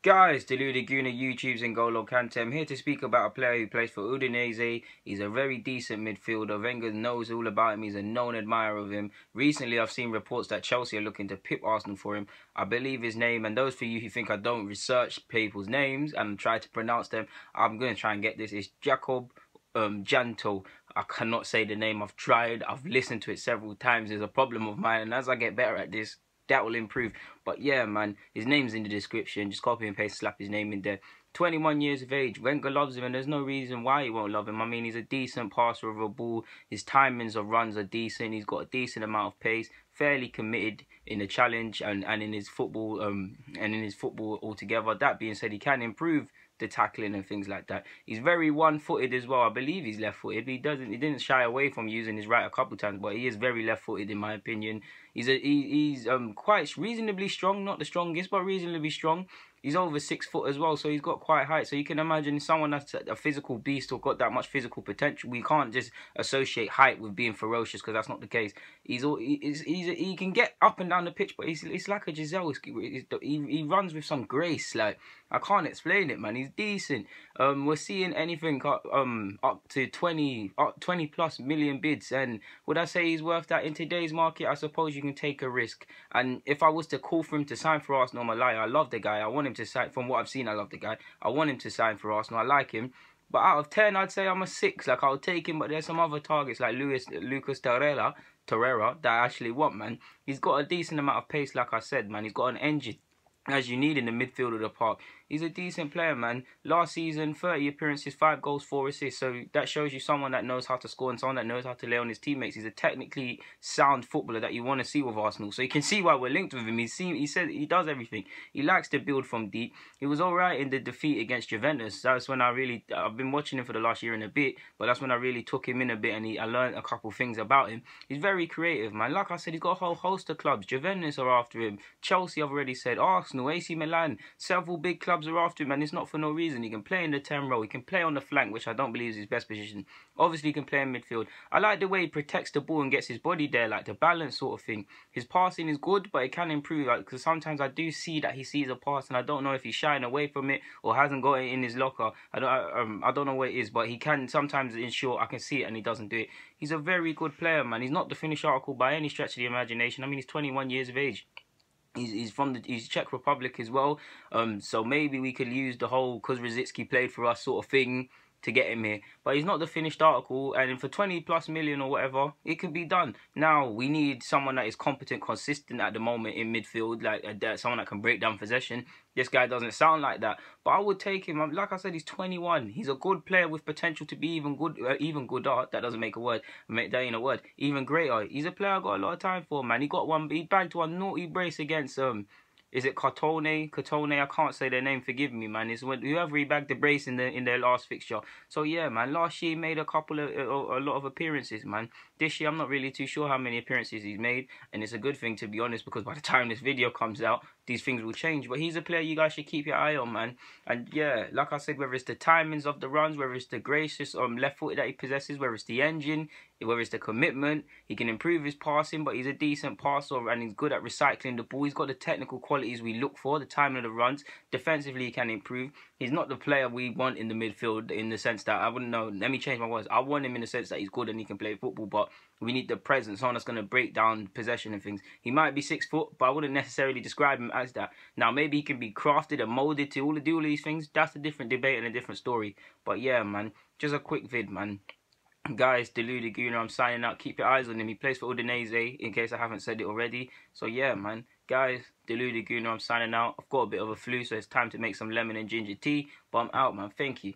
Guys, Deluded Guna, YouTube's N'Golo Kante. I'm here to speak about a player who plays for Udinese. He's a very decent midfielder. Wenger knows all about him. He's a known admirer of him. Recently, I've seen reports that Chelsea are looking to pip Arsenal for him. I believe his name, and those for you who think I don't research people's names and try to pronounce them, I'm going to try and get this. It's Jakub Jankto. I cannot say the name. I've tried. I've listened to it several times. It's a problem of mine, and as I get better at this, that will improve. But yeah, man, his name's in the description. Just copy and paste, slap his name in there. 21 years of age. Wenger loves him, and there's no reason why he won't love him. I mean, he's a decent passer of a ball. His timings of runs are decent. He's got a decent amount of pace. Fairly committed in the challenge and in his football altogether. That being said, he can improve the tackling and things like that. He's very one-footed as well. I believe he's left-footed. He didn't shy away from using his right a couple times, but he is very left-footed in my opinion. He's quite reasonably strong, not the strongest, but reasonably strong. He's over 6 foot as well, so he's got quite height. So you can imagine someone that's a physical beast or got that much physical potential. We can't just associate height with being ferocious, because that's not the case. He can get up and down the pitch, but it's like a Giselle. He runs with some grace. Like, I can't explain it, man. He's decent. We're seeing anything up to 20 plus million bids, and would I say he's worth that in today's market? I suppose you can take a risk. And if I was to call for him to sign for Arsenal, I'm a liar. I love the guy. I want him to sign. From what I've seen, I love the guy. I want him to sign for Arsenal. I like him. But out of 10, I'd say I'm a 6. Like, I'll take him, but there's some other targets like Lucas Torreira that I actually want, man. He's got a decent amount of pace, like I said, man. He's got an engine, as you need in the midfield of the park. He's a decent player, man. Last season, 30 appearances, 5 goals, 4 assists. So that shows you someone that knows how to score and someone that knows how to lay on his teammates. He's a technically sound footballer that you want to see with Arsenal. So you can see why we're linked with him. He said he does everything. He likes to build from deep. He was all right in the defeat against Juventus. That's when I've been watching him for the last year and a bit, but that's when I really took him in a bit, and I learned a couple things about him. He's very creative, man. Like I said, he's got a whole host of clubs. Juventus are after him. Chelsea, I've already said. Arsenal, AC Milan, several big clubs are after him, and it's not for no reason. He can play in the 10 role. He can play on the flank, which I don't believe is his best position. Obviously, he can play in midfield. I like the way he protects the ball and gets his body there, like the balance sort of thing. His passing is good, but it can improve, because sometimes I do see that he sees a pass, and I don't know if he's shying away from it or hasn't got it in his locker. I don't know what it is, but he can sometimes ensure I can see it, and he doesn't do it. He's a very good player, man. He's not the finished article by any stretch of the imagination. I mean, he's 21 years of age. He's from the Czech Republic as well, so maybe we could use the whole "'cause Rosicky played for us" sort of thing to get him here. But he's not the finished article, and for 20 plus million or whatever, it can be done. Now we need someone that is competent, consistent at the moment in midfield, like someone that can break down possession. This guy doesn't sound like that, but I would take him. Like I said, he's 21. He's a good player with potential to be even gooder. That doesn't make a word. That ain't a word. Even greater. He's a player I got a lot of time for, man. He bagged one naughty brace against is it Cotone? I can't say their name, forgive me, man. It's whoever he bagged the brace in their last fixture. So yeah, man, last year he made a lot of appearances, man. This year I'm not really too sure how many appearances he's made, and it's a good thing, to be honest, because by the time this video comes out, these things will change. But he's a player you guys should keep your eye on, man. And yeah, like I said, whether it's the timings of the runs, whether it's the gracious left footed that he possesses, whether it's the engine, whether it's the commitment, he can improve his passing, but he's a decent passer and he's good at recycling the ball. He's got the technical qualities we look for, the timing of the runs. Defensively, he can improve. He's not the player we want in the midfield, in the sense that, I wouldn't know, let me change my words. I want him in the sense that he's good and he can play football, but we need the presence, someone that's going to break down possession and things. He might be 6 foot, but I wouldn't necessarily describe him as that. Now, maybe he can be crafted and molded to do all these things. That's a different debate and a different story. But yeah, man, just a quick vid, man. Guys, Deluded Guna, I'm signing out. Keep your eyes on him. He plays for Udinese, in case I haven't said it already. So yeah, man. Guys, Deluded Guna, I'm signing out. I've got a bit of a flu, so it's time to make some lemon and ginger tea. But I'm out, man. Thank you.